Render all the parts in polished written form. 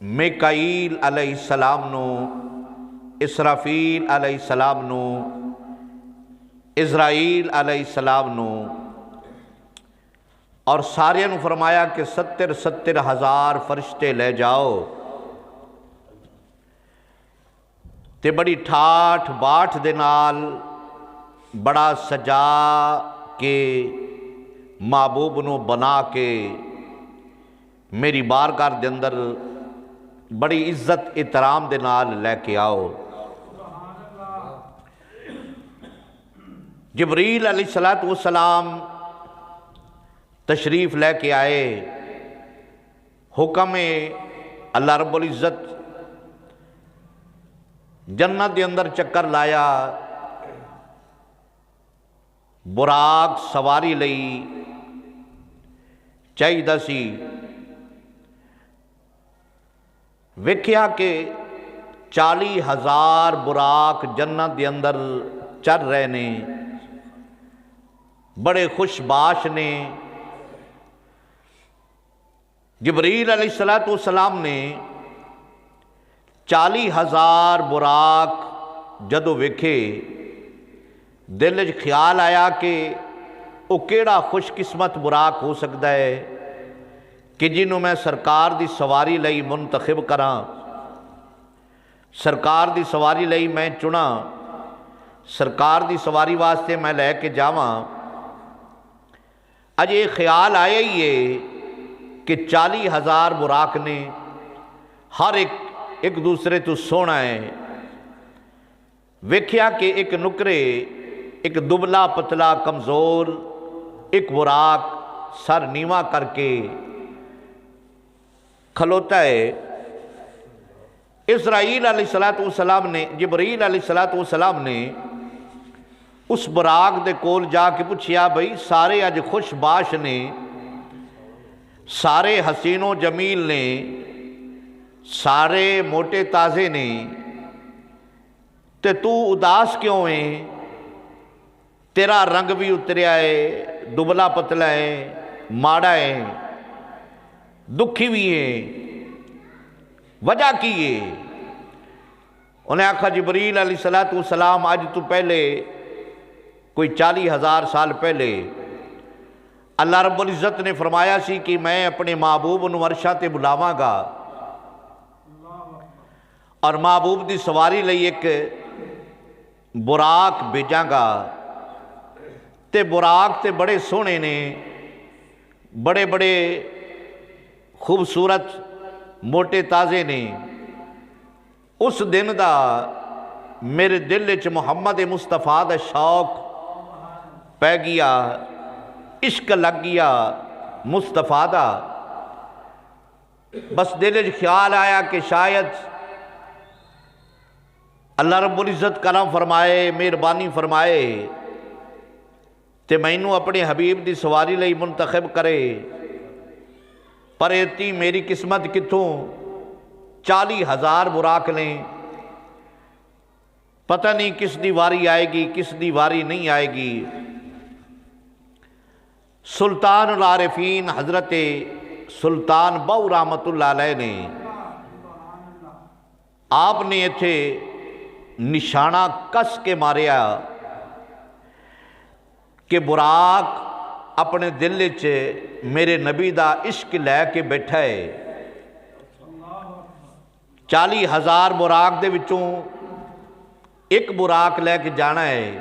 میکائیل علیہ السلام نو، اسرافیل علیہ السلام نو، اسرائیل علیہ السلام نو، اور سارے نو فرمایا کہ 70,000 فرشتے لے جاؤ تے بڑی ٹھاٹھ باٹھ دے نال بڑا سجا کے محبوب نو بنا کے میری بارگاہ دے اندر بڑی عزت احترام دے نال لے کے آؤ۔ جبریل علیہ السلام تشریف لے کے آئے، حکم اللہ رب العزت جنت دے اندر چکر لایا، براق سواری لئی چاہیدہ سی، ویکھیا کہ 40,000 براق جنت دے اندر چل رہے نے، بڑے خوش باش نے۔ جبریل علیہ السلام نے 40,000 براق جدو ویکھے، دل وچ خیال آیا کہ وہ کیڑا خوش قسمت براق ہو سکتا ہے کہ جنہوں میں سرکار دی سواری لئی منتخب کراں، سرکار دی سواری لئی میں چنا، سرکار دی سواری واسطے میں لے کے جاواں۔ اج یہ خیال آیا ہی ہے کہ 40,000 براق نے، ہر ایک دوسرے تو سونا ہے۔ ویکھیا کہ ایک نکرے، ایک دبلا پتلا کمزور ایک براق سر نیواں کر کے کھلوتا ہے۔ اسرائیل علیہ السلام نے، جبریل علیہ السلام نے اس براق دے کول جا کے پوچھیا، بھئی سارے اج خوش باش نے، سارے حسین و جمیل نے، سارے موٹے تازے نے، تے تو اداس کیوں ہے؟ تیرا رنگ بھی اتریا ہے، دبلا پتلا ہے، ماڑا ہے، دکھی بھی ہے، وجہ کی ہے؟ انہیں آکھا جبریل علیہ السلام آج تو پہلے کوئی 40,000 سال پہلے اللہ رب العزت نے فرمایا سی کہ میں اپنے محبوب نو عرشاں تے بلاواں گا، اور محبوب دی سواری لئی ایک براق بھیجاں گا، تے براق تے بڑے سونے نے، بڑے بڑے خوبصورت موٹے تازے نے۔ اس دن دا میرے دل وچ محمد مصطفیٰ دا شوق پہ گیا، عشق لگ گیا مصطفیٰ دا۔ بس دل وچ خیال آیا کہ شاید اللہ رب العزت کرم فرمائے، مہربانی فرمائے تے مینوں اپنے حبیب دی سواری لئی منتخب کرے، پر ایتی میری قسمت کتوں 40,000 براق نے، پتہ نہیں کس دی واری آئے گی، کس دی واری نہیں آئے گی۔ سلطان العارفین حضرت سلطان بہو رحمت اللہ علیہ نے، آپ نے ایتھے نشانہ کس کے ماریا کہ براق اپنے دل وچ میرے نبی دا عشق لے کے بیٹھا ہے۔ 40,000 براق دے وچوں ایک براق لے کے جانا ہے،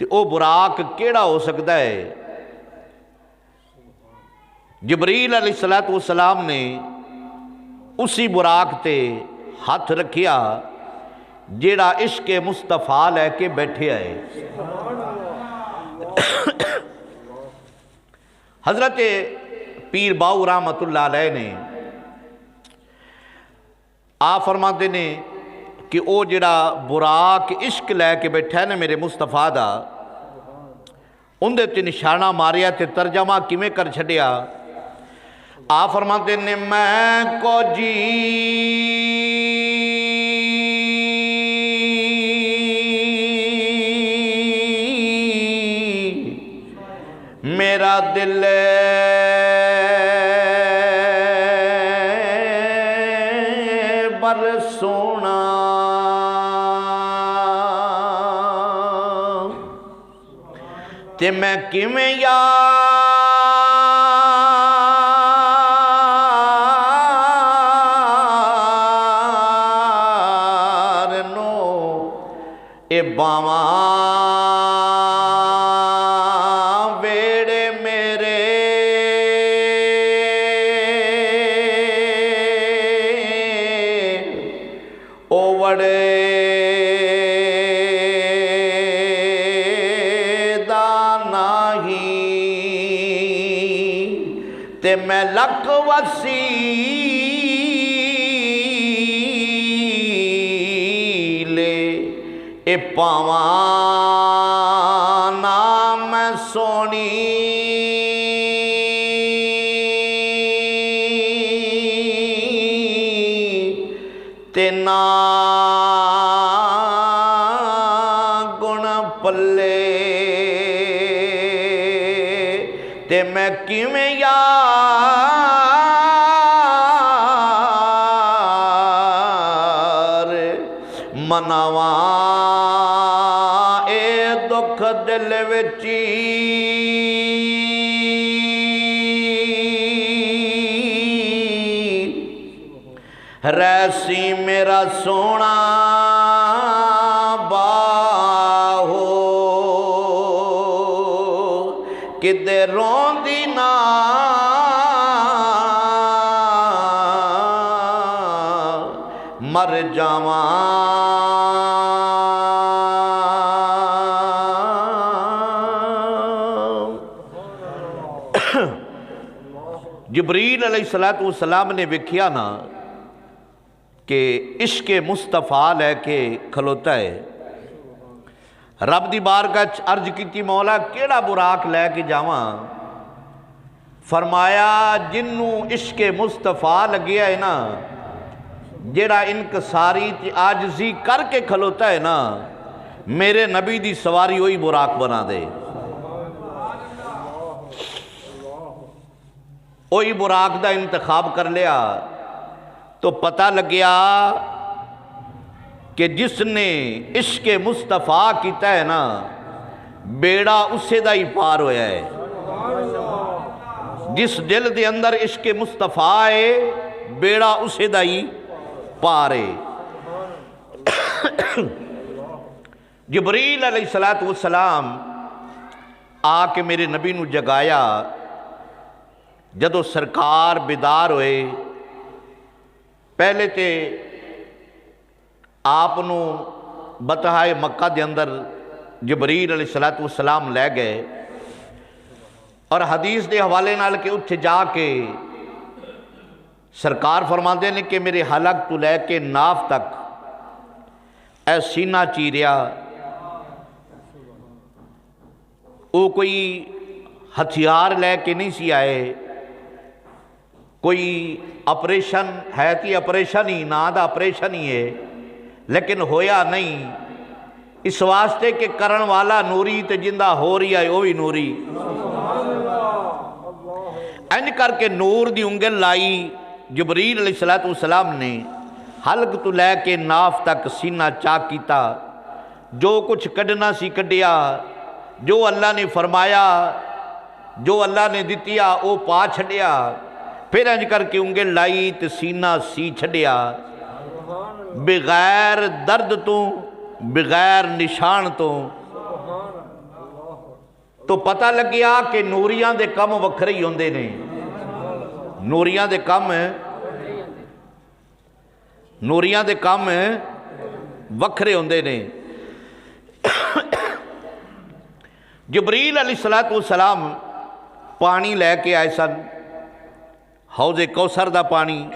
کہ او براق کیڑا ہو سکتا ہے؟ جبریل علیہ السلام نے اسی براق تے ہاتھ رکھیا جیڑا عشق مصطفیٰ لے کے بیٹھے آئے۔ حضرت پیر باؤ رحمت اللہ علیہ نے آپ فرماتے نے کہ او جڑا براق عشق لے کے بیٹھا ہے نا میرے مصطفیٰ دا، اندے تے نشانہ ماریا تے ترجمہ کیویں کر چھڈیا؟ آپ فرماتے نے میں کو جی میرا دل یار سونا تے میں کیویں یار نو اے باواں ویڑے میرے او وڑے تے میں لکھ وسیلے اے پاواں نام میں سونی تے نا گن پلے تے میں کیویں یار مناواں اے دکھ دل وچی ریسی میرا سونا باہو کدے روندی نا مر جاواں جبریل علیہ السلام نے وکھیا نا کہ عشق مصطفیٰ لے کے کھلوتا ہے رب دی بارگاہ عرض کیتی مولا کیڑا براق لے کے جاواں فرمایا جنوں عشق مصطفیٰ لگیا ہے نا جیڑا انکساری تے عاجزی کر کے کھلوتا ہے نا میرے نبی دی سواری وہی براق بنا دے وہی براق دا انتخاب کر لیا تو پتہ لگیا کہ جس نے عشق مصطفیٰ کیتا ہے نا بیڑا اسے دا ہی پار ہویا ہے جس دل دے اندر عشق مصطفیٰ ہے بیڑا اسے دا ہی پار ہے جبریل علیہ السلام آ کے میرے نبی نو جگایا جدو سرکار بیدار ہوئے پہلے تے آپ نو بطحائے مکہ دے اندر جبریل علیہ السلام لے گئے اور حدیث دے حوالے نال کے اتھے جا کے سرکار فرماندے نے کہ میرے حلق تو لے کے ناف تک اے سینہ چیریا او کوئی ہتھیار لے کے نہیں سی آئے کوئی اپریشن ہے تھی اپریشن ہی نا دا اپریشن ہی ہے لیکن ہویا نہیں اس واسطے کہ کرن والا نوری تے جندہ ہو رہی ہے وہ بھی نوری این کر کے نور دی انگل لائی جبریل علیہ السلام نے حلق تو لے کے ناف تک سینہ چاک کیتا جو کچھ کڈنا سی کڈیا جو اللہ نے فرمایا جو اللہ نے دتیا او پا چھڑیا پھر انج کر کے انگل لائی تے سینہ سی چھڑیا بغیر درد تو بغیر نشان تو پتہ لگیا کہ نوریاں دے کم وکھرے ہی ہوندے نے نوریاں دے کم وکھرے ہوندے نے جبریل علیہ السلام پانی لے کے آئے سن حوض کوثر دا پانی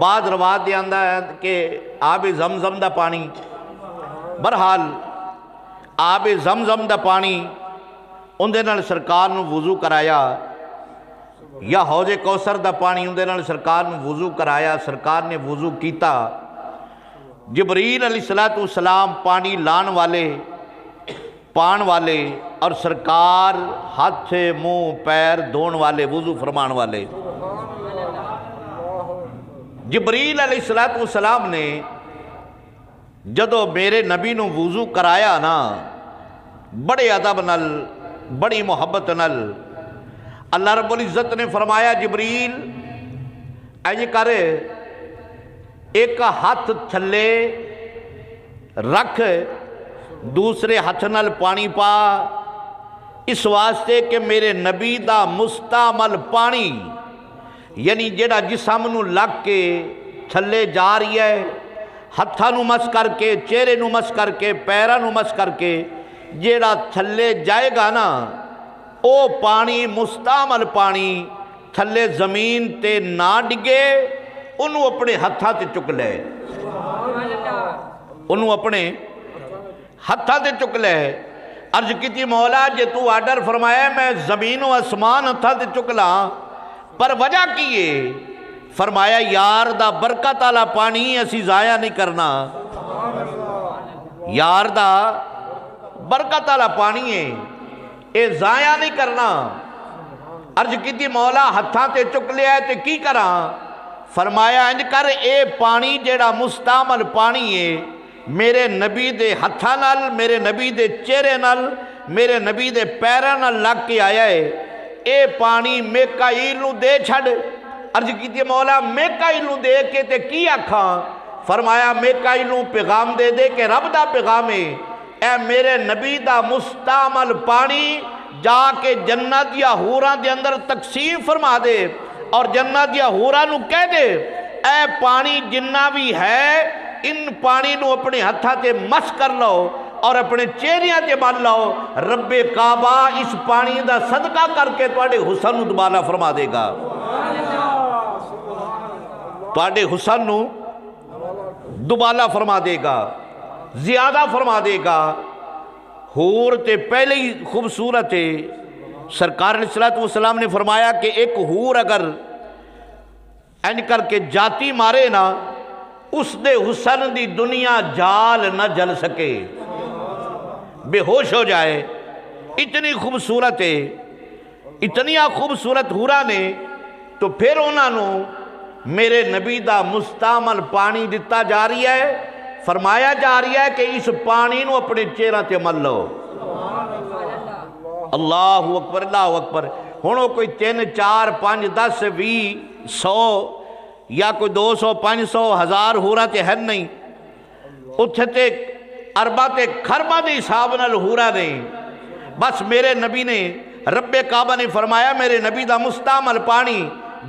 بعد روایت دے آندا ہے کہ آب زمزم دا پانی برحال آب زمزم دا پانی اندے نال سرکار نو وضو کرایا یا حوض کوثر دا پانی اندے نال سرکار نو وضو کرایا سرکار نے وضو کیتا جبریل علیہ السلام پانی لان والے پان والے اور سرکار ہاتھ منہ پیر دھون والے وضو فرمان والے جبریل علیہ الصلوۃ والسلام نے جدو میرے نبی نو وضو کرایا نا، بڑے ادب نل، بڑی محبت نل، اللہ رب العزت نے فرمایا جبریل اینج کر، ایک ہاتھ تھلے رکھ، دوسرے ہاتھ نال پانی پا، اس واسطے کہ میرے نبی دا مستعمل پانی یعنی جڑا جسم نو لگ کے تھلے جا رہی ہے، ہتھاں نو مس کر کے، چہرے نو مس کر کے، پیراں نو مس کر کے جڑا تھلے جائے گا نا، او پانی مستعمل پانی تھلے زمین تے نہ ڈگے، انہوں اپنے ہتھاں تے چک لے، انہوں اپنے ہتھاں تے چک لے۔ عرض کیتی مولا جے تو آرڈر فرمایا میں زمین و اسمان ہتھاں تے چک لاں، پر وجہ کیے؟ فرمایا یار دا برکت والا پانی اسی ضائع نہیں کرنا، یار دا برکت والا پانی ہے، اے ضائع نہیں کرنا۔ عرض کیتی مولا ہتھاں تے چک لیا ہے تے کی کراں؟ فرمایا انج کر، اے پانی جیڑا مستعمل پانی ہے میرے نبی دے ہتھاں نال، میرے نبی دے چہرے نال، میرے نبی دے پیراں نال لگ کے آیا ہے، اے پانی میکائیل نو دے چھڑ۔ عرض کیتی مولا میکائیل نو دے کے تے کی آکھاں؟ فرمایا میکائیل نو پیغام دے دے کہ رب دا پیغام ہے، اے میرے نبی دا مستعمل پانی جا کے جنت یا حوراں دے اندر تقسیم فرما دے، اور جنت یا حوراں نو کہہ دے اے پانی جنہ بھی ہے ان پانی نو اپنے ہتھاں تے مس کر لو اور اپنے چہریاں تے مل لو، رب کعبہ اس پانی دا صدقہ کر کے تواڈے حسن نو دوبالا فرما دے گا، تواڈے حسن نو دوبالا فرما دے گا، زیادہ فرما دے گا۔ حور تے پہلے ہی خوبصورت ہے، سرکار علیہ الصلوۃ والسلام نے فرمایا کہ ایک حور اگر این کر کے جاتی مارے نا، اس دے حسن دی دنیا جال نہ جل سکے، بے ہوش ہو جائے، اتنی خوبصورت ہے، اتنی خوبصورت حورا نے۔ تو پھر انہاں نو میرے نبی دا مستعمل پانی دتا جا رہی ہے، فرمایا جا رہی ہے کہ اس پانی نو اپنے چہرہ تے مل لو، اللہ اکبر اللہ اکبر۔ ہونوں کوئی 3 4 5 10 20 100 یا کوئی 200 500 1000 حورا تے ہے نہیں، اتھے تے اربا تے خربا دے حساب نال حورا نہیں، بس میرے نبی نے، رب کعبہ نے فرمایا میرے نبی دا مستعمل پانی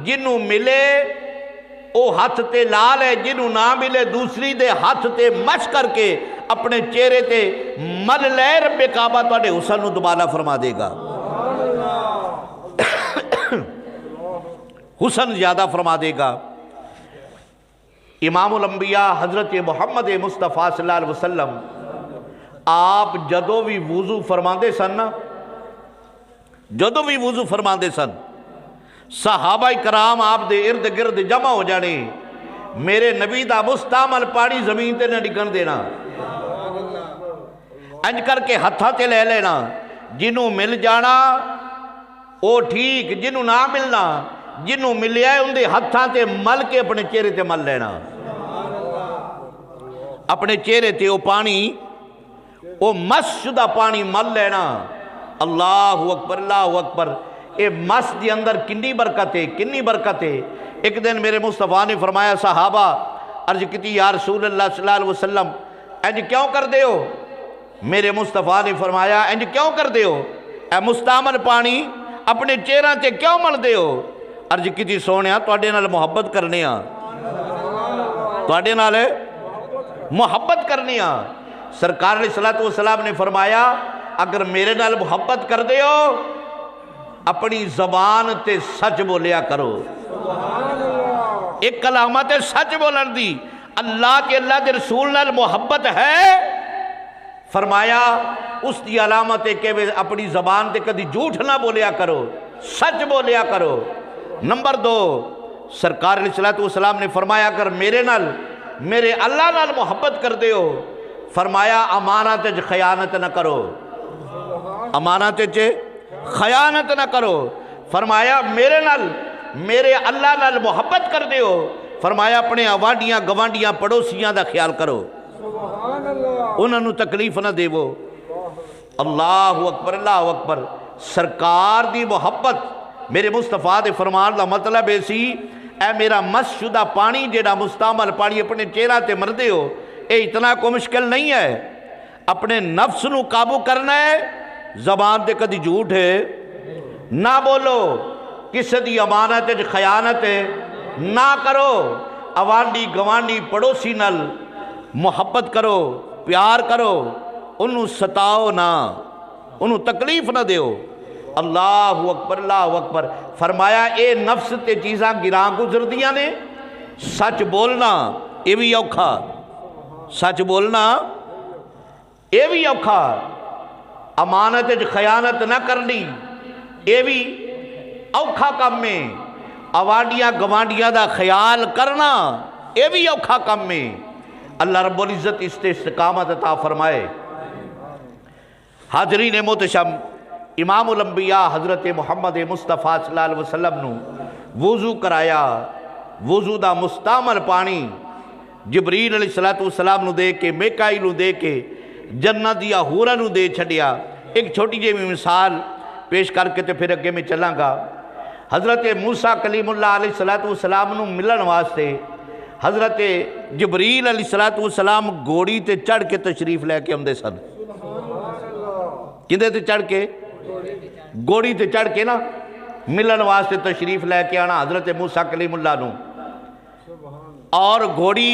جنوں ملے او ہاتھ تے لال ہے، جنوں نہ ملے دوسری دے ہاتھ تے مش کر کے اپنے چہرے تے مل لے، رب کعبہ تواڈے حسن نو دوبالا فرما دے گا، حسن زیادہ فرما دے گا۔ امام الانبیاء حضرت محمد مصطفیٰ صلی اللہ علیہ وسلم آپ جدو بھی وضو فرماندے سن نا، جدو بھی وضو فرماندے سن، صحابہ کرام آپ دے ارد گرد جمع ہو جانے، میرے نبی دا مستعمل پانی زمین تے نہ ڈگن دینا، انج کر کے ہتھاں تے لے لینا، جنوں مل جانا او ٹھیک، جنوں نہ ملنا، جنوں ملیا ہے ان دے ہتھاں تے مل کے اپنے چہرے تے مل لینا، اپنے چہرے تے او پانی، او مس شدہ پانی مل لینا، اللہ اکبر اللہ اکبر۔ اے مس دی اندر کنی برکت ہے، کنی برکت ہے۔ ایک دن میرے مصطفیٰ نے فرمایا صحابہ عرض کیتی یا رسول اللہ صلی اللہ علیہ وسلم انج کیوں کر دے ہو؟ میرے مصطفیٰ نے فرمایا انج کیوں کر دے ہو؟ اے مستعمل پانی اپنے چہرہ تے کیوں مل دے ہو؟ عرض کیتی سونیا تواڈے نال محبت کرنے ہاں، تواڈے نال محبت کرنے ہاں۔ سرکار علیہ الصلوۃ والسلام نے فرمایا اگر میرے نال محبت کر دے ہو اپنی زبان تے سچ بولیا کرو، ایک علامت ہے سچ بولن دی، اللہ کے اللہ دے رسول نال محبت ہے، فرمایا اس دی علامت ہے کہ اپنی زبان تے کدی جھوٹ نہ بولیا کرو، سچ بولیا کرو۔ نمبر 2 سرکار علیہ الصلوۃ والسلام نے فرمایا اگر میرے نال، میرے اللہ نال محبت کر دے ہو، فرمایا امانت وچ خیانت نہ کرو، امانت وچ خیانت نہ کرو۔ فرمایا میرے نال، میرے اللہ نال محبت کر دے ہو، فرمایا اپنے آوانڈیاں گوانڈیاں پڑوسیاں دا خیال کرو، انہوں نے تکلیف نہ دیو۔ اللہ اکبر اللہ اکبر۔ سرکار دی محبت میرے مصطفیٰ دے فرمان دا مطلب ایسی، اے میرا مس شدہ پانی جیڑا مستعمل پانی اپنے چہرہ تے مردے ہو، اے اتنا کو مشکل نہیں ہے۔ اپنے نفس نو قابو کرنا ہے، زبان تے کدی جھوٹ ہے نہ بولو، کسی دی امانت ہے خیانت ہے نہ کرو، آوانڈی گوانڈی پڑوسی نل محبت کرو، پیار کرو، انہوں ستاؤ نہ، انہوں تکلیف نہ دیو۔ اللہ اکبر اللہ اکبر۔ فرمایا اے نفس تے چیزاں گراں گزر دیاں نے، سچ بولنا اے بھی اوکھا، سچ بولنا اے بھی اوکھا، امانت خیانت نہ کرنی اے بھی اوکھا کم میں، آوانڈیاں گوانڈیاں دا خیال کرنا اے بھی اوکھا کم میں۔ اللہ رب العزت اس تے استقامت عطا فرمائے۔ حاضرین محتشم، امام الانبیاء حضرت محمد مصطفیٰ صلی اللہ علیہ وسلم نو وضو کرایا، وضو دا مستعمل پانی جبریل علیہ السلام نو دے کے، میکائیل نو دے کے، جنت دیا حورا نو دے چھڑیا۔ ایک چھوٹی جی مثال پیش کر کے تے پھر اگے میں چلاں گا۔ حضرت موسیٰ کلیم اللہ علیہ السلام نو ملن واسطے حضرت جبریل علیہ السلام گھوڑی تے چڑھ کے تشریف لے کے آمدے سن۔ کدے تے چڑھ کے؟ گھوڑی تے چڑھ کے نا ملن واسطے تشریف لے کے آنا حضرت موسیٰ کلیم اللہ نو، اور گھوڑی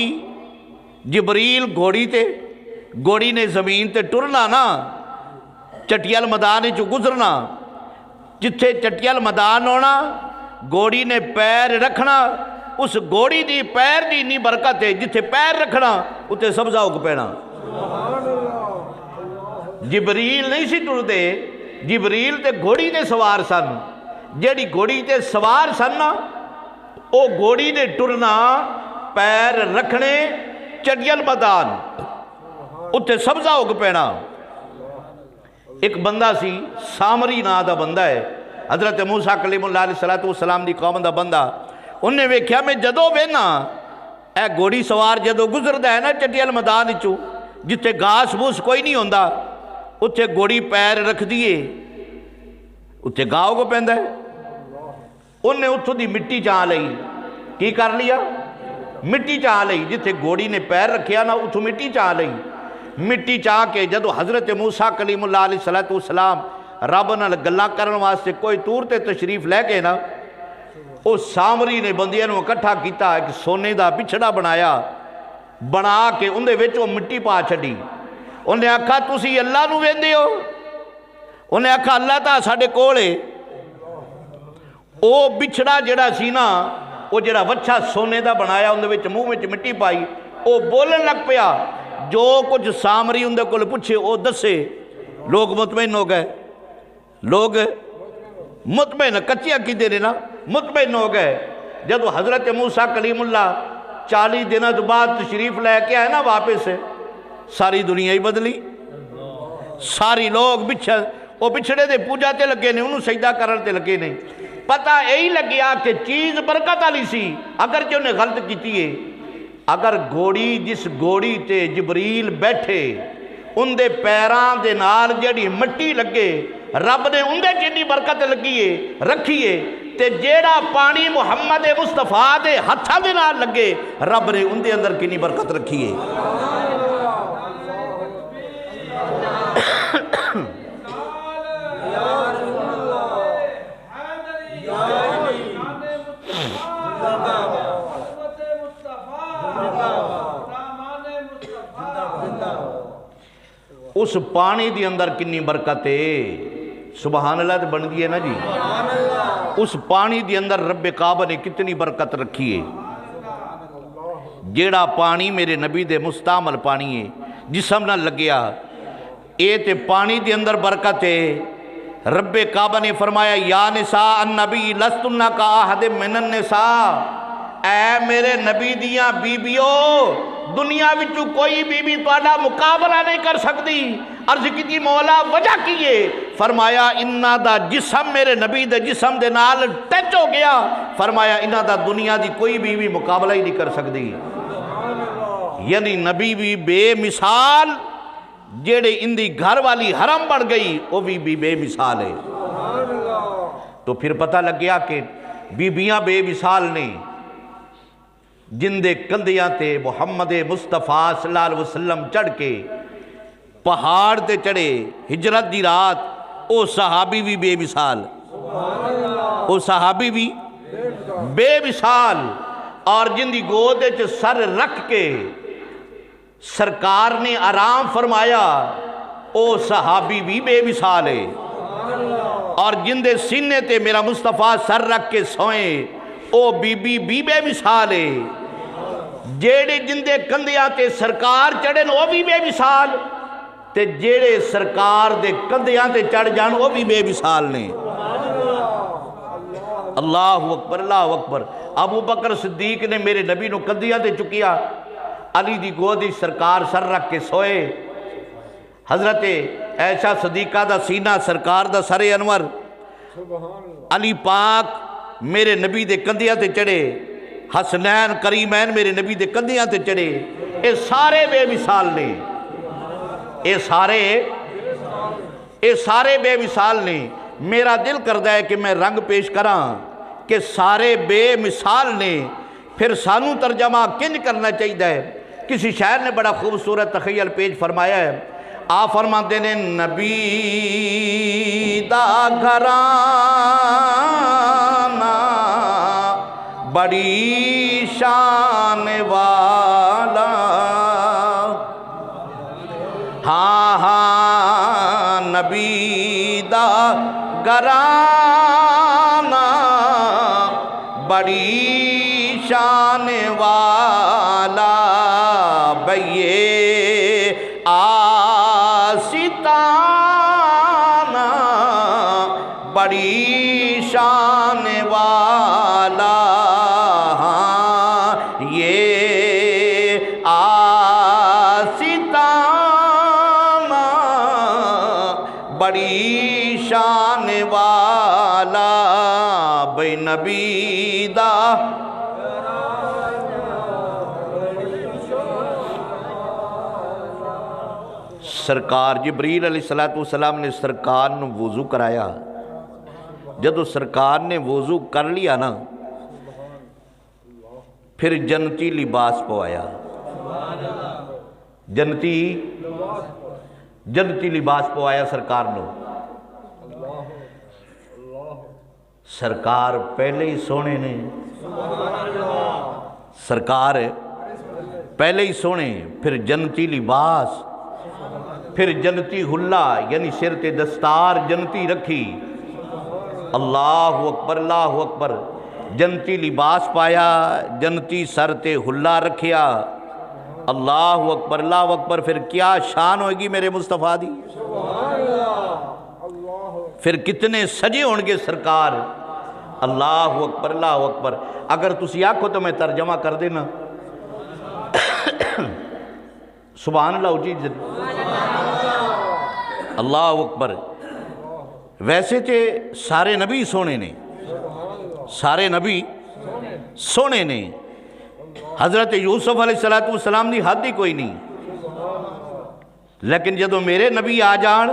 جبریل گھوڑی نے زمین تے ٹرنا نا، چٹیل میدان چو گزرنا، جتھے چٹیل میدان ہونا گھوڑی نے پیر رکھنا، اس گھوڑی دی پیر دی اتنی برکت ہے، جتھے پیر رکھنا اتھے سبزہ اگ پینا۔ جبریل نہیں سی ٹر دے، جبریل تے گھوڑی دے سوار سن، جیڑی گھوڑی تے سوار سن نا او گھوڑی نے ٹرنا، پیر رکھنے، چٹیل میدان اتھے سبزہ اگ پینا۔ ایک بندہ سی، سامری نا دا بندہ ہے، حضرت موسیٰ کلیم اللہ علیہ السلام دی قوم دا بندہ، انہیں ویکھیا میں جدو وینا اے گھوڑی سوار جدو گزردا ہے نا چٹیل میدان چو، جتھے گھاس بوس کوئی نہیں ہوندا، اتھے گھوڑی پیر رکھ دیے، اتھے گاؤ کو پہندا ہے۔ انہیں اتھو دی مٹی چاہ لئی، کی کر لیا؟ مٹی چاہ لئی، جتھے گھوڑی نے پیر رکھیا نا اتھو مٹی چاہ لئی۔ مٹی چاہ کے جدو حضرت موسیٰ کلیم اللہ علیہ السلام رب نال گلاں کرن واسطے کوئی تور تے تشریف لے کے نا، اس سامری نے بندیاں نو اکٹھا کیتا، ایک سونے دا بچھڑا بنایا، بنا کے اندے وچوں مٹی پا چھڈی۔ انہیں آکھا تسی اللہ نو ویندے ہو؟ انہیں آکھا اللہ تا ساڈے کول ہے۔ او بچھڑا جڑا سی نا، او جڑا وچھا سونے دا بنایا اندے وچ منہ وچ مٹی پائی، او بولن لگ پیا، جو کچھ سامری اندے کول پوچھے او دسے۔ لوگ مطمئن ہو گئے، لوگ مطمئن، کچی عقیدے نے نا مطمئن ہو گئے۔ جب حضرت موسیٰ کلیم اللہ 40 دنوں تو بعد تشریف لے کے آئے نا واپس، ساری دنیا ہی بدلی، ساری لوگ بچھڑے دے پوجا تے لگے نے، انہوں سجدہ کرن تے لگے نے۔ پتہ یہی لگیا کہ چیز برکت والی سی، اگر جو انہیں غلط کیتی ہے۔ اگر گھوڑی جس گھوڑی تے جبریل بیٹھے ان دے پیران دے نال جڑی مٹی لگے، رب نے ان دے جنی برکت لگیے رکھیے، تے جیڑا پانی محمد مصطفیٰ دے ہتھاں دے نال لگے، رب نے ان دے اندر کنی برکت رکھیے۔ اس پانی دی اندر کنی برکت ہے، سبحان اللہ تے بن گئی ہے نا جی۔ اس پانی دی اندر رب کعبہ نے کتنی برکت رکھی ہے۔ جیڑا پانی میرے نبی دے مستعمل پانی ہے، جسم نہ لگیا، اے تے پانی دی اندر برکت ہے۔ رب کعبہ نے فرمایا یا نساء النبی لستن کا احد من النساء، اے میرے نبی دیاں بیبیو، دنیا وچوں کوئی بی بی تہاڈا مقابلہ نہیں کر سکتی۔ عرض کی مولا وجہ کیے؟ فرمایا انہاں دا جسم میرے نبی دے جسم دے نال ٹچ ہو گیا، فرمایا انہاں دا دنیا دی کوئی بھی مقابلہ ہی نہیں کر سکتی۔ یعنی نبی بھی بے مثال، جیڑے ان دی گھر والی حرم بڑھ گئی وہ بھی بے مثال ہے۔ تو پھر پتہ لگ گیا کہ بیبیاں بے مثال نے، جن دے کندیاں تے محمد مصطفیٰ صلی اللہ علیہ وسلم چڑھ کے پہاڑ تے چڑھے ہجرت دی رات، او صحابی بھی بے مثال، او صحابی بھی بے مثال، اور جن دی گود وچ سر رکھ کے سرکار نے آرام فرمایا، او صحابی بھی بے مثال ہے۔ اور جن دے سینے تے میرا مصطفیٰ سر رکھ کے سوئیں، او بی بی بے مثال ہے۔ جیڑے جن دے کندیاں تے سرکار چڑھن وہ بھی بے مثال، تے جیڑے سرکار دے کندیاں تے چڑھ جان وہ بھی بے مثال نے۔ اللہ اکبر، اللہ اکبر۔ ابو بکر صدیق نے میرے نبی نو کندیاں تے چکیا، علی دی گودی سرکار سر رکھ کے سوئے، حضرت عائشہ صدیقہ دا سینہ سرکار دا سر انور، علی پاک میرے نبی دے کندیاں تے چڑھے، حسنین کریمین میرے نبی دے کندیاں تے چڑھے، اے سارے بے مثال نے، اے سارے بے مثال نے۔ میرا دل کردہ ہے کہ میں رنگ پیش کراں کہ سارے بے مثال نے، پھر سانو ترجمہ کنج کرنا چاہیے ہے۔ کسی شاعر نے بڑا خوبصورت تخیل پیش فرمایا ہے، آپ فرماتے ہیں نبی دا گھرانہ بڑی شان والا، ہاں ہاں نبی دا گھرانہ بڑی شان والا، بھئیے آستانہ بڑی شان والا، ہاں یہ آستانہ بڑی شان والا، بھئی نبی دا سرکار جبریل علیہ السلام نے سرکار نے وضو کرایا، جدو سرکار نے وضو کر لیا نا، پھر جنتی لباس پوایا، جنتی لباس پوایا سرکار نے۔ سرکار پہلے ہی سونے نے، سرکار پہلے ہی سونے، پھر جنتی لباس، پھر جنتی حلہ، یعنی سر تے دستار جنتی رکھی، اللہ اکبر، اللہ اکبر، جنتی لباس پایا، جنتی سر تے حلہ رکھیا، اللہ اکبر، اللہ اکبر۔ پھر کیا شان ہوئے گی میرے مصطفیٰ دی، پھر کتنے سجے ہونگے سرکار، اللہ اکبر، اللہ اکبر۔ اگر تسی آکھو تو میں ترجمہ کر دینا، سبحان اللہ اجید، اللہ اکبر۔ ویسے تے سارے نبی سونے نے، سارے نبی سونے نے، حضرت یوسف علیہ السلام دی حد ہی کوئی نہیں، لیکن جدو میرے نبی آ جان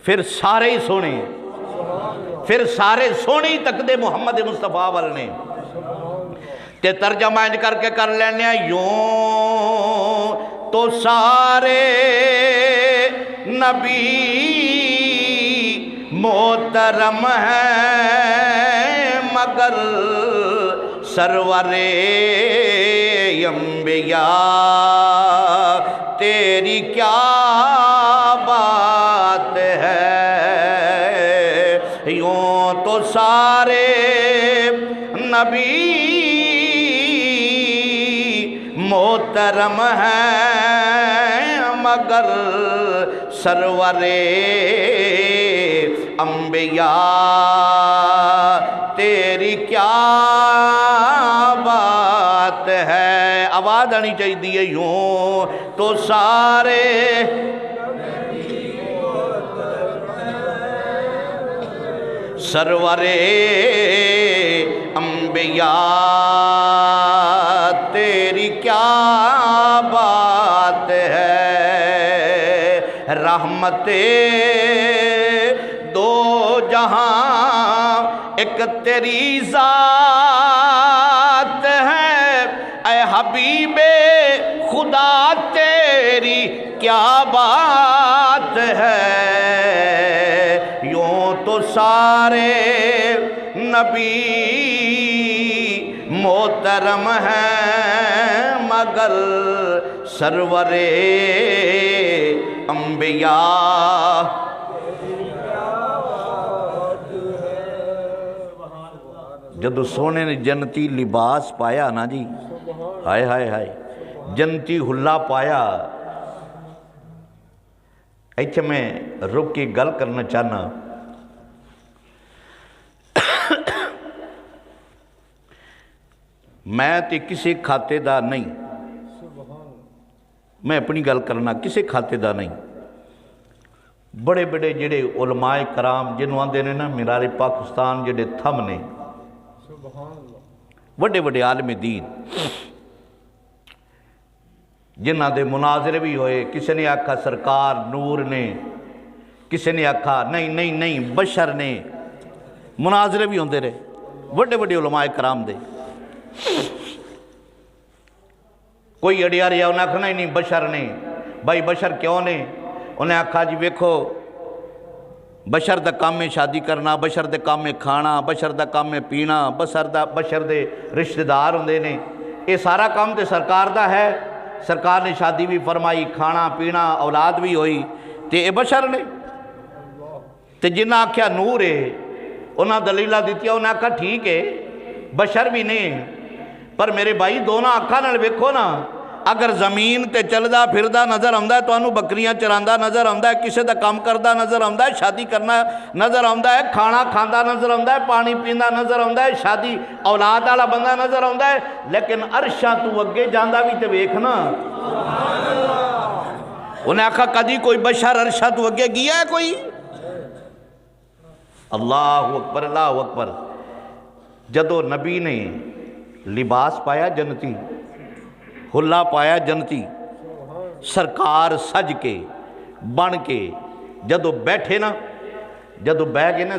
پھر سارے ہی سونے، پھر سارے سونے تک دے محمد مصطفیٰ والنے۔ تے ترجمہ ان کر کے کر لینے، یوں تو سارے نبی محترم ہیں، مگر سرور انبیاء تیری کیا بات ہے، یوں تو سارے نبی محترم ہیں، مگر سرور انبیاء تیری کیا بات ہے۔ آواز آنی چاہیے، یوں تو سارے سرورے انبیاء تیری کیا بات ہے، رحمت دو جہاں ایک تیری ذات ہے، اے حبیب خدا تیری کیا بات ہے۔ یوں تو سارے نبی محترم ہیں، مگر سرور انبیاء جدو سونے نے جنتی لباس پایا نا جی، ہائے ہائے ہائے، جنتی ہلا پایا۔ ایتھے میں رک کے گل کرنا چاہنا، میں تے کسی کھاتے دا نہیں، میں اپنی گل کرنا کسی کھاتے دا نہیں۔ بڑے بڑے جڑے علماء کرام جنہوں آندے نے نا میرار پاکستان جڑے تھم نے، بڑے بڑے عالم دین جنہ دے مناظرے بھی ہوئے، کسی نے آکھا سرکار نور نے، کسی نے آکھا نہیں بشر نے، مناظرے بھی ہوندے رہے بڑے بڑے علماء کرام دے۔ کوئی اڑیا رہا انہیں آکھا نہیں بشر نے، بھائی بشر کیوں نے؟ انہیں آکھا جی ویکھو بشر دا کام میں شادی کرنا، بشر دے کام میں کھانا، بشر دا کام میں پینا، بشر دے رشتہ دار ہوندے نے، یہ سارا کام تے سرکار دا ہے، سرکار نے شادی بھی فرمائی، کھانا پینا اولاد بھی ہوئی، تے اے بشر نے۔ تے جنہ آکھیا نور ہے انہاں دلیلہ دیتیا، انہاں آکھا ٹھیک ہے بشر بھی نہیں، پر میرے بھائی دونوں آنکھاں نال ویکھو نا، اگر زمین تے چلدا پھردا نظر آندا ہے، تو انہوں بکریاں چراندا نظر آندا ہے، کسے دا کام کردا نظر آندا ہے، شادی کرنا نظر آندا ہے، کھانا کھاندا نظر آندا ہے، پانی پیندا نظر آندا ہے، شادی اولاد والا بندہ نظر آندا ہے، لیکن عرشاں تو اگے جاندا بھی تے ویکھنا۔ انہیں آکھا کدی کوئی بشر عرشاں تو اگے گیا ہے کوئی؟ اللہ اکبر اللہ اکبر۔ جدو نبی نے لباس پایا جنتی، ہلا پایا جنتی، سرکار سج کے بن کے جدو بیٹھے نا، جدو بہ گئے نا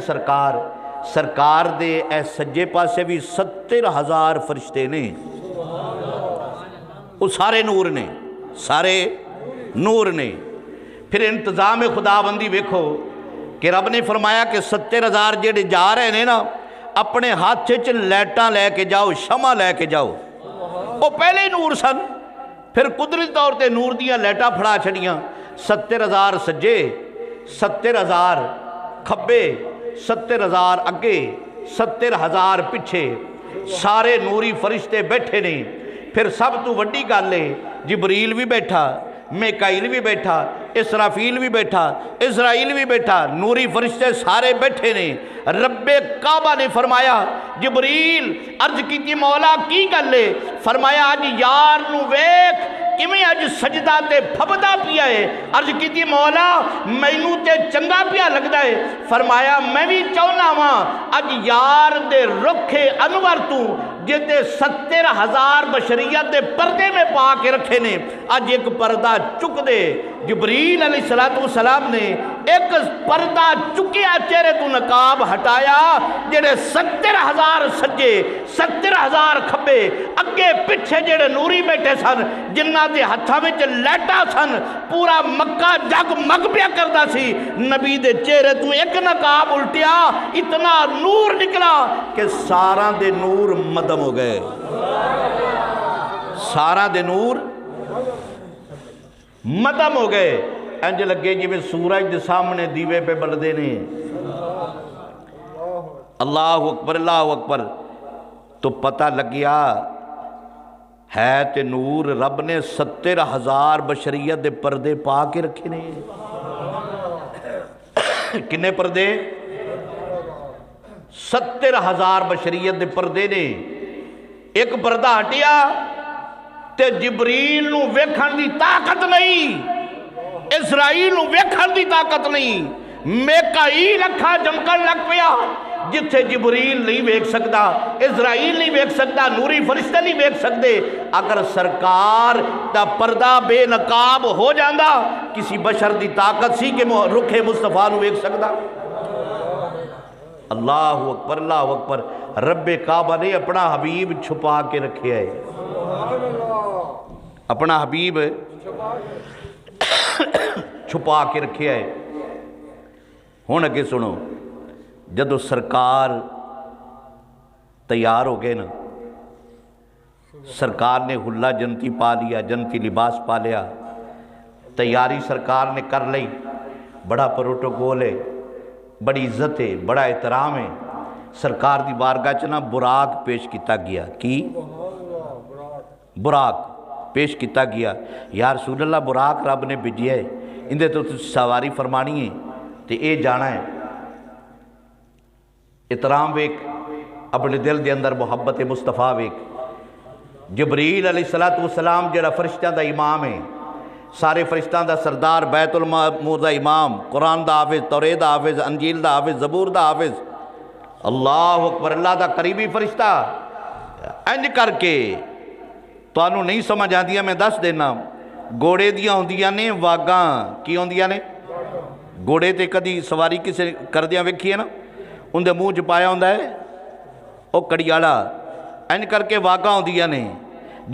سرکار دے اے سجے پاسے بھی 70,000 فرشتے نے، وہ سارے نور نے، سارے نور نے۔ پھر انتظام خدا بندی ویکھو کہ رب نے فرمایا کہ 70,000 جڑے جا رہے ہیں نا، اپنے ہاتھ چ لیٹاں لے کے جاؤ، شمع لے کے جاؤ۔ وہ پہلے نور سن، پھر قدرتی طور تے نور دیاں لیٹاں پھڑا چھڑیاں۔ 70,000 سجے، 70,000 کھبے، 70,000 اگے، 70,000 پچھے، سارے نوری فرشتے بیٹھے نے۔ پھر سب تو وڈی گل ہے، جبریل بھی بیٹھا، میکائیل بھی بیٹھا، اسرافیل بھی بیٹھا، اسرائیل بھی بیٹھا، نوری فرشتے سارے بیٹھے نے۔ رب کعبہ نے فرمایا جبریل عرض کی تھی مولا کی گلے؟ فرمایا آج یار نو ویکھ کیویں اج سجدہ تے پھبدا پیا ہے۔ عرض کی تھی مولا مینوں تے چنگا پیا لگدا ہے۔ فرمایا میں بھی چاہنا وا اج یار دے رخ انور تو جتے 70,000 بشریت دے پردے میں پا کے رکھے نے، اج ایک پردہ چک دے۔ جبریل علیہ السلام نے ایک پردہ چکیا، چہرے تو نقاب ہٹایا، جڑے 70,000 سجے، 70,000 کھبے، اگے پچھے جڑے نوری بیٹھے سن، جنہ دے ہتھاں وچ لیٹا سن، پورا مکہ جگ مگ پیا کردا سی۔ نبی دے چہرے تو ایک نقاب الٹیا، اتنا نور نکلا کہ سارا دے نور مدم ہو گئے، سارا دے نور مدم ہو گئے۔ انج لگے جی میں سورج دے سامنے دیوے پہ بلدے نے۔ اللہ اکبر اللہ اکبر۔ تو پتہ لگیا ہے تے نور رب نے 70,000 بشریت دے پردے پا کے رکھے نے۔ کنے پردے؟ 70,000 بشریت دے پردے نے۔ ایک پردہ ہٹیا تے جبریل نو ویکھن دی طاقت نہیں، اسرائیل نو ویکھن دی طاقت نہیں، میکائیل اکھا جمکن لگ پیا، جتھے جبریل نہیں ویکھ سکتا، اسرائیل نہیں ویکھ سکتا، نوری فرشتے نہیں ویکھ سکتے، اگر سرکار دا پردہ بے نقاب ہو جاندہ کسی بشر دی طاقت سی کہ رخ مصطفیٰ نو ویکھ سکتا؟ اللہ اکبر، اللہ اکبر۔ رب کعبہ نے اپنا حبیب چھپا کے رکھے ہے، اپنا حبیب چھپا کے رکھے ہے۔ ہون اگے سنو، جدو سرکار تیار ہو گئے نا، سرکار نے حلہ جنتی پا لیا، جنتی لباس پا لیا، تیاری سرکار نے کر لی، بڑا پروٹوکول ہے، بڑی عزت ہے، بڑا احترام ہے۔ سرکار دی بارگاہ چنا براق پیش کیتا گیا، کی براق پیش کیتا گیا۔ یا رسول اللہ براق رب نے بھیجیا ہے، اندے تو سواری فرمانی ہے تے اے جانا ہے۔ احترام ویک، اپنے دل دے اندر محبت مصطفیٰ ویک۔ جبریل علیہ السلام جڑا فرشتیاں دا امام ہے، سارے فرشتاں دا سردار، بیت المعمور دا امام، قرآن دا حافظ، توریت دا حافظ، انجیل دا حافظ، زبور دا حافظ، اللہ اکبر، اللہ دا قریبی فرشتہ۔ انج کر کے تو انہوں نہیں سمجھ آندیا، میں دس دینا، گوڑے دیا ہوندیاں نے واگاں، کی ہوندیاں نے گوڑے تے کدی سواری کسے کر دیا ویکھی ہے نا، ان دے منہ چپایا ہوندہ ہے او کڑیالا، انج کر کے واگاں ہوندیاں نے۔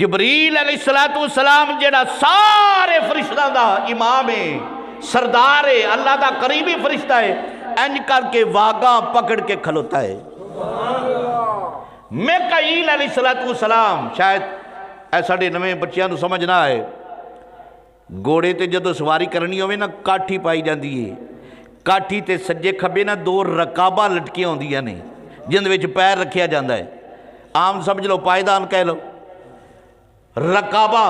جبریل علیہ السلام جڑا سارے فرشتہ دا امام ہے، سردار ہے، اللہ دا قریبی فرشتہ ہے، انج کر کے واگاں پکڑ کے کھلوتا ہے۔ میکائیل علیہ السلام، شاید ایسا ڈے نویں بچیاں نو سمجھ نہ آئے، گوڑے تے جدو سواری کرنی ہوئے نا کاٹھی پائی جاندی ہے، کاٹھی تے سجے کھبے نا دو رکابہ لٹکیاں ہوندیاں نے جن وچ پیر رکھیا جاندہ ہے، عام سمجھ لو پائیدان کہہ لو، رکابہ۔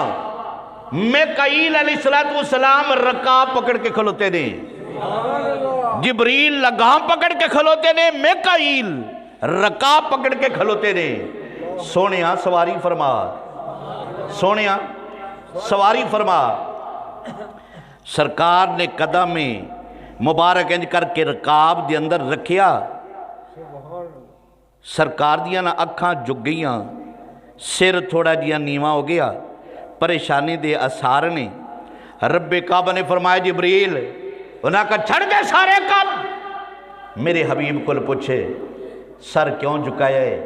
میکائیل علیہ السلام رکاب پکڑ کے کھلوتے نے، جبریل لگام پکڑ کے کھلوتے نے، میکائیل رکاب پکڑ کے کھلوتے نے۔ سونیاں سواری فرما، سونیاں سواری فرما۔ سرکار نے قدم میں مبارک انج کر کے رکاب دے اندر رکھیا، سرکار دیا نا اکھاں جھک گئیاں، سر تھوڑا جیا نیواں ہو گیا، پریشانی دے اثار نے۔ رب کعبہ نے فرمایا جبریل انہاں کا چھڑ دے سارے کام، میرے حبیب کو پوچھے سر کیوں جھکایا ہے،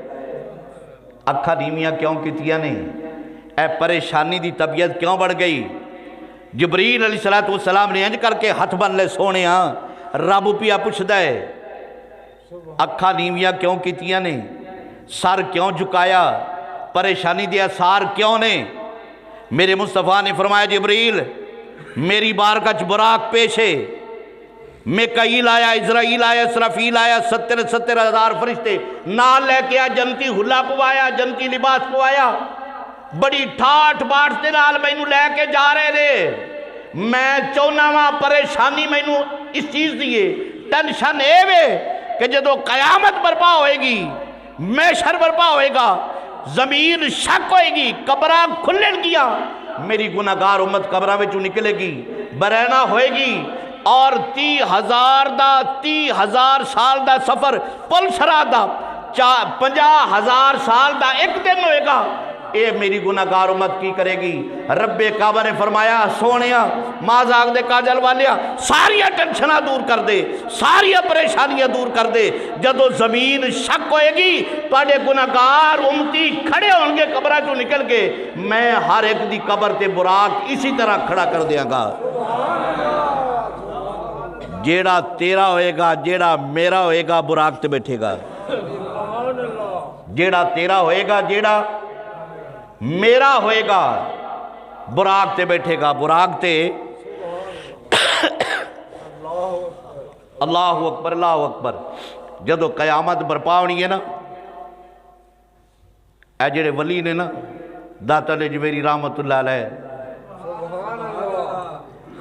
اکھاں نیویاں کیوں کیتیاں نہیں، اے پریشانی دی طبیعت کیوں بڑھ گئی؟ جبریل علیہ السلام نے انج کر کے ہاتھ بن لے، سونے ہاں رب پیا پوچھدا ہے اکھاں نیویاں کیوں کیتیاں نے، سر کیوں جھکایا، پریشانی دے اثار کیوں نے؟ میرے مصطفیٰ نے فرمایا جبریل میری بارگاہ وچ براق پیش ہے، میکائیل آیا، اسرائیل آیا، اسرافیل آیا، 70,000 فرشتے نال لے کے آ، جنتی حلہ پوایا، جنتی لباس پوایا، بڑی ٹھاٹ باٹ دے نال مینوں لے کے جا رہے نے۔ میں چونا وہاں پریشانی مینوں اس چیز دیئے، ٹینشن اے وے کہ جدو قیامت برپا ہوئے گی، محشر برپا ہوئے گا، زمین شک ہوئے گی، قبراں کھلن گیا، میری گناہگار امت قبراں وچوں نکلے گی، برہنہ ہوئے گی، اور 30,000 سال دا سفر پل سرا دا 50,000 سال دا ایک دن ہوئے گا، اے میری گناہگار امت کی کرے گی؟ رب کعبہ نے فرمایا سونیا مازاگ دے کاجل والیا ساری ٹینشنہ دور کر دے، ساری پریشانیاں دور کر دے، جدو زمین شک ہوئے گی پاڑے گناہگار امتی کھڑے ہوں گے قبرہ جو نکل کے، میں ہر ایک دی قبر تے براق اسی طرح کھڑا کر دیا گا۔ جیڑا تیرا ہوئے گا، جیڑا میرا ہوئے گا، براق تے بیٹھے گا، جیڑا تیرا ہوئے گا، جیڑا میرا ہوئے گا، براق تے بیٹھے گا، براق تے اللہ اکبر، اللہ اکبر۔ جدو قیامت برپا ہونی ہے نا، اے جڑے ولی نے نا، داتا اجمیری رحمت اللہ علیہ،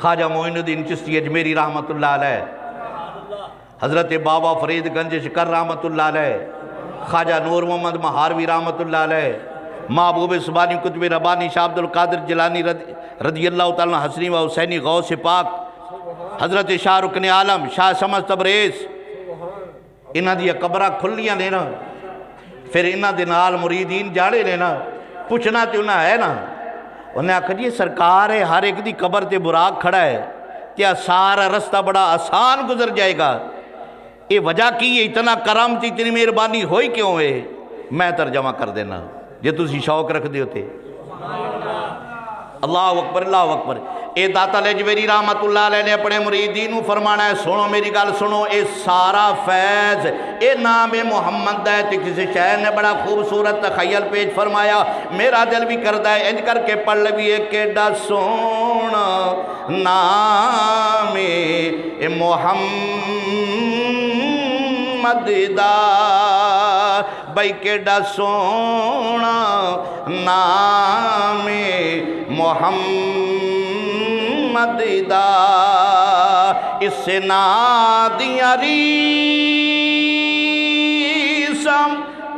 خواجہ معین الدین چشتی اجمیری رحمت اللہ علیہ، حضرت بابا فرید گنج شکر رحمت اللہ علیہ، خواجہ نور محمد مہاروی رحمت اللہ علیہ، محبوب سبانی قطب ربانی شاہ عبد القادر جلانی رضی اللہ تعالیٰ حسنی و حسینی غوث پاک، حضرت شاہ رکن عالم شاہ سمجھ تبریز، انہاں دی قبراں کھلیاں نے نا، پھر انہاں دے نال مریدین جاڑے نے نا، پوچھنا تے انہاں ہے نا، انہیں آکھا جی سرکار ہے ہر ایک دی قبر تے براق کھڑا ہے، کیا سارا رستہ بڑا آسان گزر جائے گا؟ یہ وجہ کی ہے، اتنا کرم تے اتنی مہربانی ہوئی کیوں ہے؟ میں ترجمہ کر دینا جے تسی شوق رکھ دے ہوتے۔ اللہ اکبر، اللہ اکبر۔ اے داتا لجویری رحمت اللہ علیہ نے اپنے مریدینوں فرمانا ہے، سنو میری گل سنو، اے سارا فیض اے نام محمد ہے۔ تے کسی شاعر نے بڑا خوبصورت تخیل پیش فرمایا، میرا دل بھی کرتا ہے انج کر کے پڑھ لویے، کیڈا سونا نام محمد دا، بھائی کیڈا سونا نام محمد دا، اس نادیاں ریسم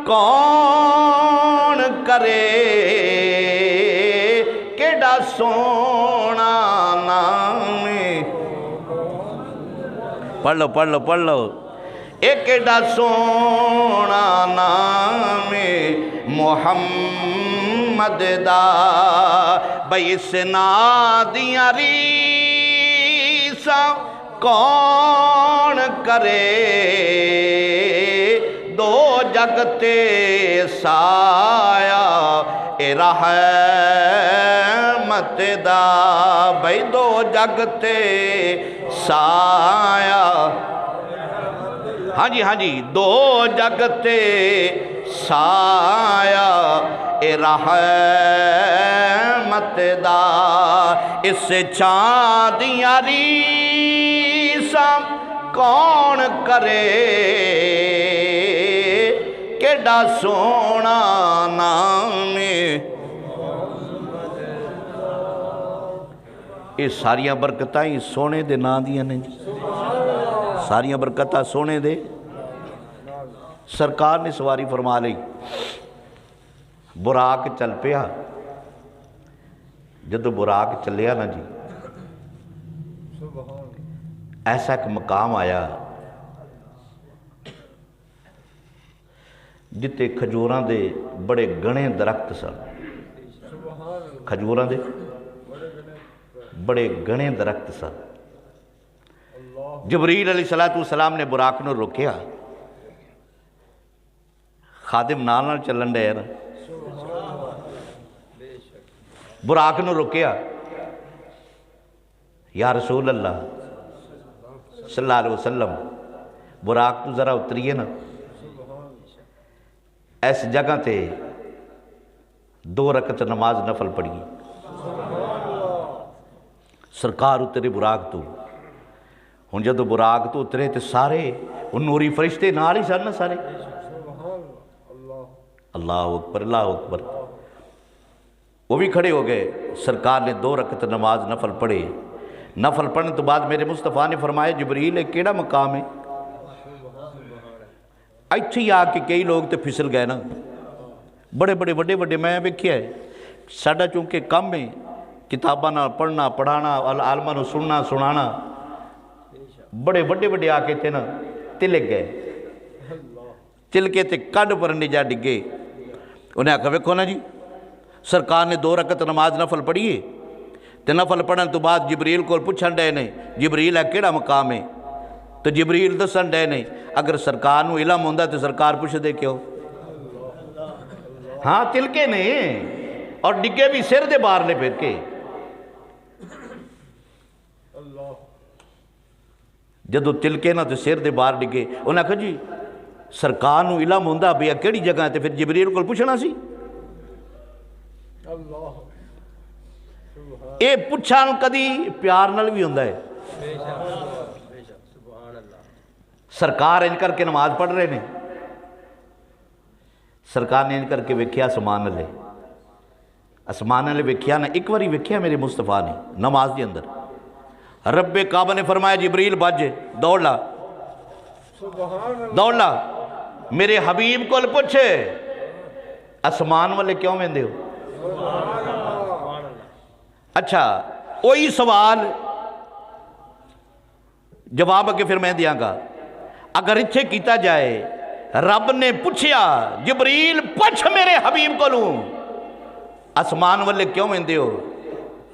کون کرے، کیڈا سونا نام، پڑھ لو پڑھ لو پڑھ لو، ایک کیڈا سونا نام محمد دا، بھئی اس نادیاں ریساں کون کرے، دو جگتے سایہ اے رحمت دا، بھئی دو جگتے سایہ، ہاں جی دو جگتے سایہ اے رحمت دا، اس چاندیاں ریساں کون کرے، کیڈا سونا نام، یہ ساریاں برکتاں ہی سونے دے نا دیاں نے جی، ساریاں برکتاں سونے دے۔ سرکار نے سواری فرما لی، براق چل پیا، جدو براق چلیا نا جی، ایسا ایک مقام آیا جتے کھجوراں دے بڑے گھنے درخت سن، کھجوراں دے بڑے گھنے درخت سن۔ جبریل علیہ السلام نے براق نو روکیا، خادم نال نال چلن دے نا، براق نو روکیا، یا رسول اللہ صلی اللہ علیہ وسلم براق تو ذرا اتریے نا، ایس جگہ تے 2 رکعت نماز نفل پڑھی، سرکار اترے براق تو، ہن جدو براق تو اترے تے سارے ان نوری فرشتے نال ہی سن نا سارے، اللہ اکبر اللہ اکبر، وہ بھی کھڑے ہو گئے، سرکار نے 2 رکعت نماز نفل پڑھے، نفل پڑھنے تو بعد میرے مصطفیٰ نے فرمایا جبریل ہے کیڑا مقام ہے؟ ایتھے ہی آ کے کئی لوگ تے پھسل گئے نا، بڑے بڑے وڈے وڈے، میں ویکھیا ہے ساڈا چونکہ کم ہے کتاباں نال پڑھنا پڑھانا، عالماں نوں سننا سنانا، بڑے وڈے وڈے آ کے تھے نا تلک گئے، تلکے تے کڈ پر نجا ڈگے، انہیں آکھا ویکھو نا جی سرکار نے 2 رکعت نماز نفل پڑھیے، تے نفل پڑھن تو بعد جبریل کو پوچھن ڈے نے جبریل ہے کیڑا مقام ہے؟ تو جبریل دسن ڈے نے اگر سرکار نو علم ہوندا تو سرکار پوچھ دے کیوں؟ ہاں تلکے نے اور ڈگے بھی سر دے باہر نے پھر کے، جدو تلکے نا تو سر دے باہر ڈگے، انہیں کہا جی سرکار نو علم ہوندا بھیا کیڑی جگہ ہے تے پھر جبریل کو پوچھنا سی، اے پوچھان کدی پیار نال بھی ہوندا ہے، سرکار ان کر کے نماز پڑھ رہے نے، سرکار نے ان کر کے ویکھیا اسمان لے، اسمان لے ویکھیا نا، ایک واری ویکھیا میرے مصطفیٰ نے نماز دے اندر، رب کعبہ نے فرمایا جبریل بج دوڑ لا، دوڑ لا، میرے حبیب کو پوچھے اسمان والے کیوں ویندے ہو؟ اچھا وہی سوال جواب کے پھر میں دیاں گا، اگر اتھے کیتا جائے رب نے پوچھیا جبریل پوچھ میرے حبیب کو لوں آسمان والے کیوں ویندے ہو؟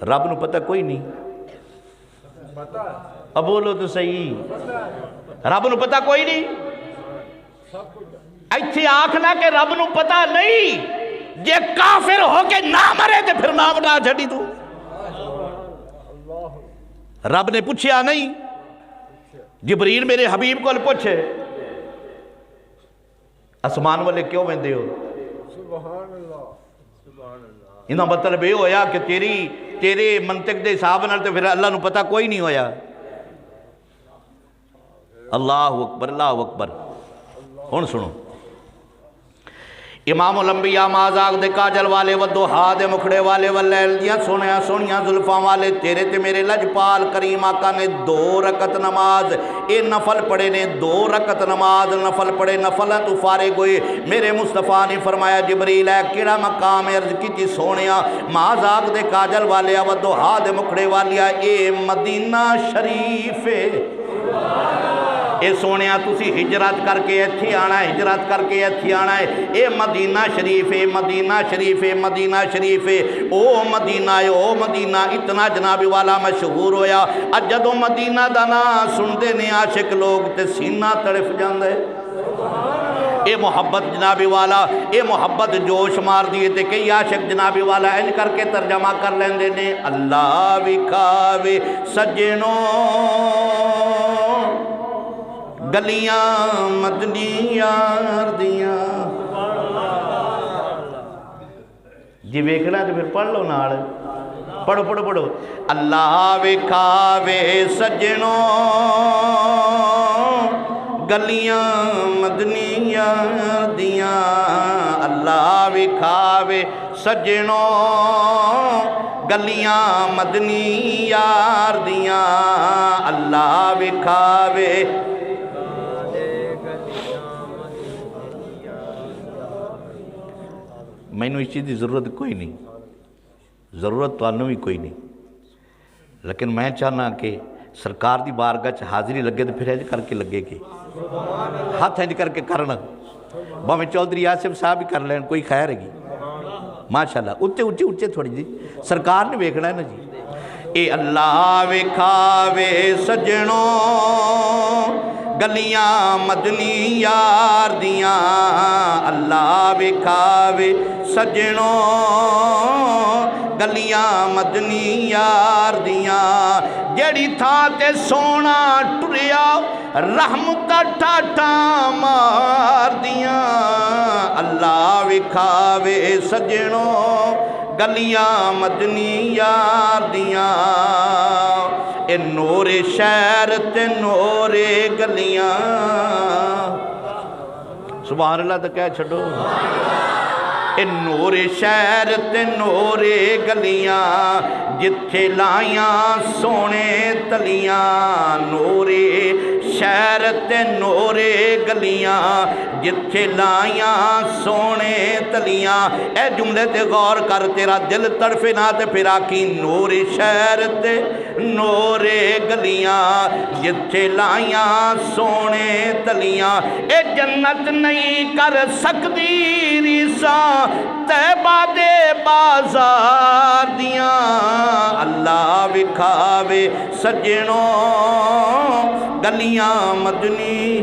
رب نو پتہ کوئی نہیں۔ اب بولو تو صحیح، رب نو پتہ کوئی نہیں۔ ایتھے آکھنا کہ رب نو پتہ نہیں، جے کافر ہو کے نہ مرے تے پھر نام نہ چھڑی تو۔ رب نے پوچھیا نہیں، جبریل میرے حبیب کو پوچھے آسمان والے کیوں ویندے ہو؟ سبحان اللہ سبحان اللہ۔ انہاں مطلب یہ ہویا کہ تیرے منطق دے حساب نال تے پھر اللہ نو پتہ کوئی نہیں ہویا۔ اللہ اکبر اللہ اکبر۔ ہن سنو، امام الانبیاء مازاق دے کاجل والے ودوہا دے مکھڑے والے واللیل دیاں سونیاں سونیاں ظلفاں والے تیرے تے میرے لجپال کریم آقا نے 2 رکعت نماز اے نفل پڑھے نے، 2 رکعت نماز نفل پڑھے، نفلہ تو فارغ ہوئے۔ میرے مصطفیٰ نے فرمایا جبریل ہے کیڑا مقام عرض کی تھی سونیاں مازاق دے کاجل والے ودوہا دے مکھڑے والیا اے مدینہ شریف ہے۔ اے سونیاں تسی ہجرت کر کے ایتھی آنا ہے، ہجرت کر کے ایتھی آنا ہے، اے مدینہ شریف ہے، مدینہ شریف ہے، مدینہ شریف ہے، او مدینہ ہے، او مدینہ اتنا جناب والا مشہور ہویا۔ جدوں مدینہ دا نام سندے نے عاشق لوگ تے سینہ تڑف جاندے۔ اے محبت جناب والا، اے محبت جوش مار دیئے تے کئی عاشق جناب والا ان کر کے ترجمہ کر لیندے نے اللہ وکھاوے سجنوں گلیاں مدنیاں دیاں۔ جی ویکھنا تو پھر پڑھ لو نال، پڑھو پڑھو پڑھو۔ اللہ وکھاوے سجنوں گلیاں مدنیاں دیاں، اللہ وکھاوے سجنوں گلیاں مدنیاں دیاں، اللہ وکھاوے۔ میں نے اس چیز کی ضرورت کوئی نہیں، ضرورت تو انہوں بھی کوئی نہیں، لیکن میں چاہنا کہ سرکار دی بارگاہ چ حاضری لگے تو پھر ایج کر کے لگے کہ ہاتھ ایج کر کے کرنا باویں چودھری آصف صاحب بھی کر لین کوئی خیر ہے گی ماشاءاللہ اچھے اچھے اچھے تھوڑی جی سرکار نے ویکھنا ہے نا جی۔ اے اللہ وکھاوے سجنوں گلیاں مدنی یار دیاں، اللہ وکھاوے سجنوں گلیاں مدنی یار دیاں، جیڑی تھا تے سونا ٹریا رحمت ٹاٹا مار دیاں، اللہ وکھاوے سجنوں گلیاں مدنی یار دیاں، اے نور شہر تے نور گلیاں۔ سبحان اللہ تو کہہ چھڑو، اے نور شہر تے نور گلیاں، جتھے لائیاں سونے تلیاں، نور شہر تے نور گلیاں، جتھے لائیاں سونے تلیاں۔ اے جملے تے غور کر تیرا دل تڑفے نہ تے پھر آکھی نور شہر تے نور گلیاں، جتھے لائیاں سونے تلیاں، اے جنت نہیں کر سکدی ریساں طیبہ دے بازار دیاں، اللہ وکھاوے سجنوں گلیاں مدنی۔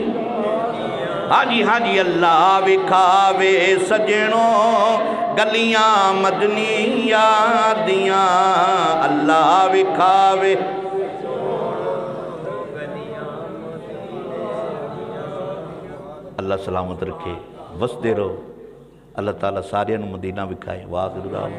ہاں جی اللہ وکھاوے سجنوں گلیاں مدنی یار دیاں، اللہ وکھاوے۔ اللہ سلامت رکھے، وسدے رہو، اللہ تعالیٰ سارے مدینہ وکھائے۔ واخر دعوانا